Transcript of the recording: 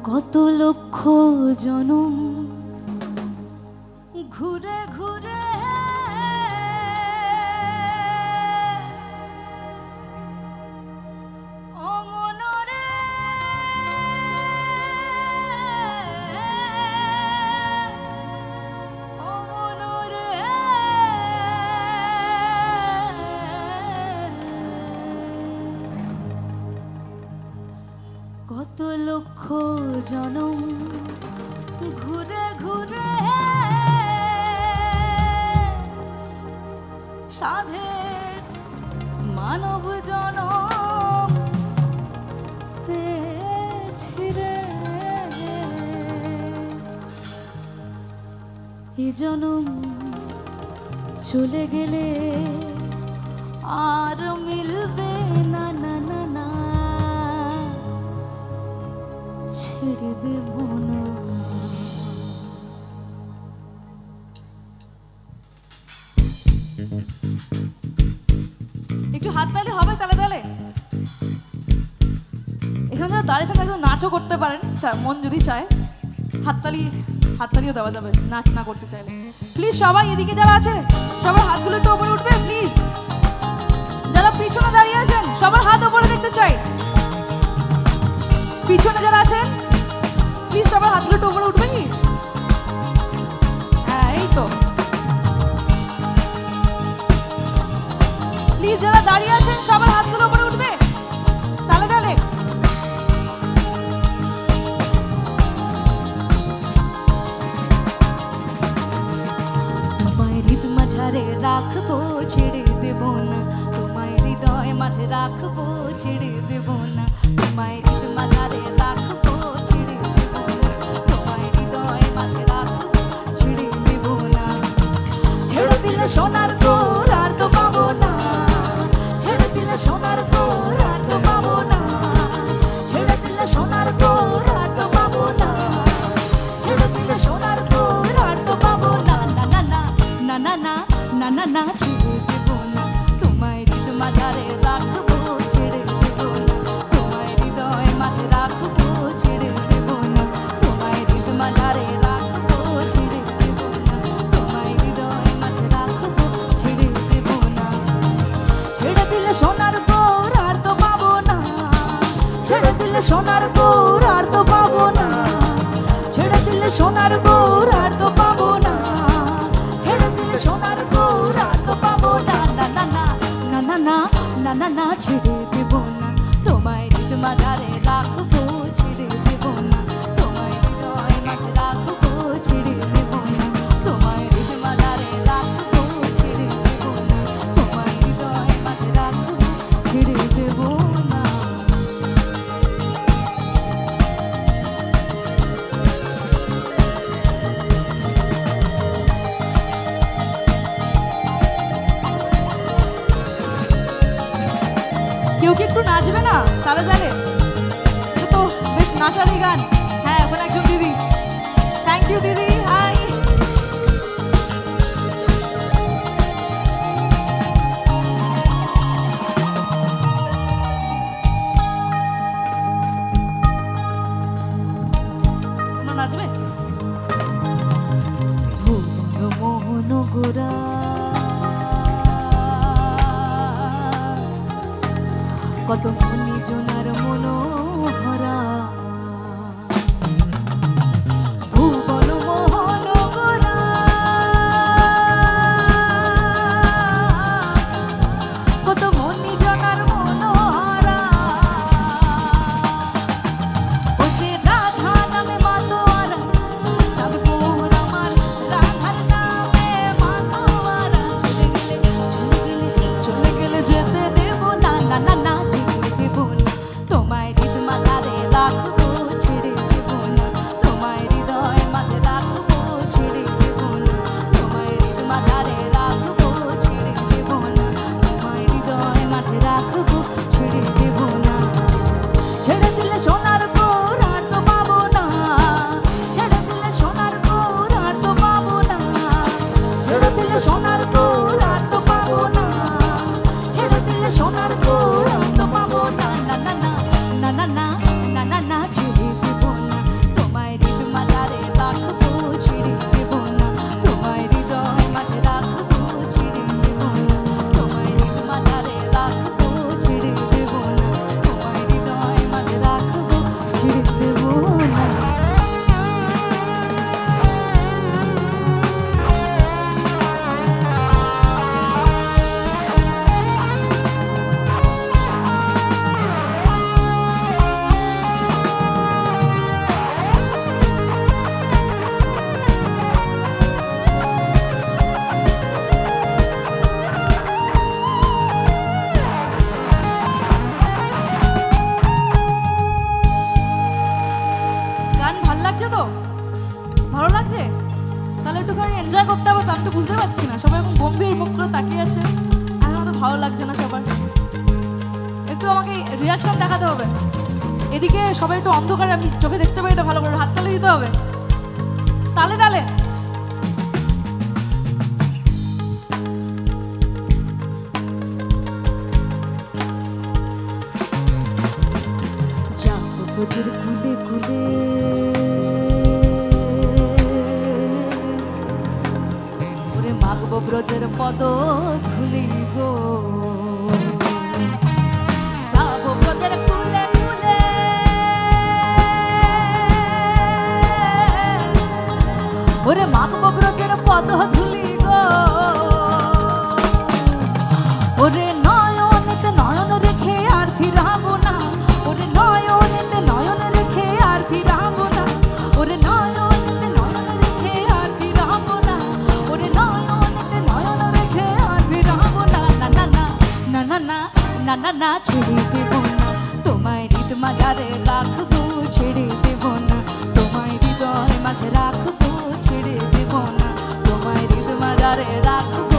কত লক্ষ জনম ঘুরে ঘুরে কত লক্ষ জনম ঘুরে ঘুরে সাধের মানব জনম পেয়েছি রে। এ জনম চলে গেলে আর মিলবে না না না না, ছেড়ে দেব না। একটু হাত তালে হবে, তালে তালে এখানে যারা দাঁড়িয়েছেন একদম নাচও করতে পারেন, মন যদি চায় হাততালিও দেওয়া যাবে নাচ না করতে চাইলে। প্লিজ সবাই এদিকে যারা আছে সবার হাতগুলো একটু উপরে উঠবে প্লিজ। যারা পিছনে দাঁড়িয়ে আছেন সবার হাত উপরে দেখতে চাই। পিছনে যারা আছেন প্লিজ সবার হাতগুলো একটু উপরে উঠবে কি? হ্যাঁ এই তো। প্লিজ যারা দাঁড়িয়ে আছেন সবার হাতগুলো উপরে উঠবে তালে তালে। তোমায় হৃদ মাঝারে রাখবো ছেড়ে দেব না, তোমায় হৃদয় মাঝে রাখবো ছেড়ে দেব না, তোমায় হৃদ মাঝারে রাখবো ছেড়ে দেব না, তোমায় হৃদয় মাঝে রাখবো ছেড়ে দেব না। ছেড়ে দিলে সোনার তোর আর তো পাবো না, ছেড়ে দিলে সোনার তোর আর তো পাবো না, ছেড়ে দিলে সোনার তোর আর তো পাবো না, ছেড়ে দিলে সোনার তোর আর তো পাবো না। না না না না না না না না না ছেড়ে দেব না, তোমায় হৃদ মাঝারে রাখবো ছেড়ে দেব না, তোমায় হৃদয় মাঝে রাখবো ছেড়ে দেব না, তোমায় হৃদ মাঝারে রাখবো ছেড়ে দেব না, তোমায় হৃদয় মাঝে রাখবো ছেড়ে দেব না। ছেড়ে দিলে সোনার তোর আর তো পাবো না, ছেড়ে দিলে সোনার তোর আর তো পাবো না, ছেড়ে দিলে সোনার তোর আর তো পাবো না, ছেড়ে দিলে সোনার তোর আর তো পাবো না। না না না না না না না না না ছেড়ে দেব না, তোমায় হৃদ মাঝারে রাখবো ছেড়ে দেব না, তোমায় হৃদয় মাঝে রাখবো ছেড়ে দেব না, তোমায় হৃদ মাঝারে রাখবো ছেড়ে দেব না, তোমায় হৃদয় মাঝে রাখবো ছেড়ে দেব না। কেউ কি একটু নাচবে না তালে তালে? এটা তো বেশ নাচারই গান। হ্যাঁ এখন একজন দিদি, থ্যাংক ইউ দিদি, হাই। তোমরা নাচবে? ভুবন মোহন গোরা কত মনি জনার মনোহরা, ভুবন মোহন গোরা কত মনি জনার মনোহরা, ওই যে রাধা নামে মাতোয়ারা চাঁদ গোর আমার রাধার নামে মাতোয়ারা, চলে গেলে চলে গেলে চলে গেলে যেতে দেব না। না না না ছেড়ে দেব গান ভাল লাগছে তো? ভালো লাগছে? তাহলে একটুখানি এনজয় করতে হবে তো। আমি তো বুঝতে পারছি না, সবাই এখন গম্ভীর মুখ করে তাকিয়ে আছে, এখন তো ভালো লাগছে না সবার। একটু আমাকে রিয়াকশন দেখাতে হবে। এদিকে সবাই একটু অন্ধকারে, আমি চোখে দেখতে পাই এটা ভালো করে, হাততালি দিতে হবে তালে তালে। ব্রজের কুলে কুলে ওরে মাগবো ব্রজের পদ ধুলি গো, যাবো ব্রজের কুলে কুলে ওরে মাগবো ব্রজের পদ ধুলি গো, ওরে নয়নেতে নয়ন রেখে আর ফিরাবো না, ওরে নয়নেতে নয়ন রেখে আর ফিরাবো না, ওরে নয়নেতে নয়ন রেখে আর ফিরাবো না, ওরে নয়নেতে নয়ন রেখে আর ফিরাবো না। না না না না না না না না না ছেড়ে দেবো না তোমায়, হৃদ মাঝারে রাখবো ছেড়ে দেবো না তোমায়, হৃদয় মাঝে রাখবো ছেড়ে দেবো না তোমায়, হৃদ মাঝারে রাখবো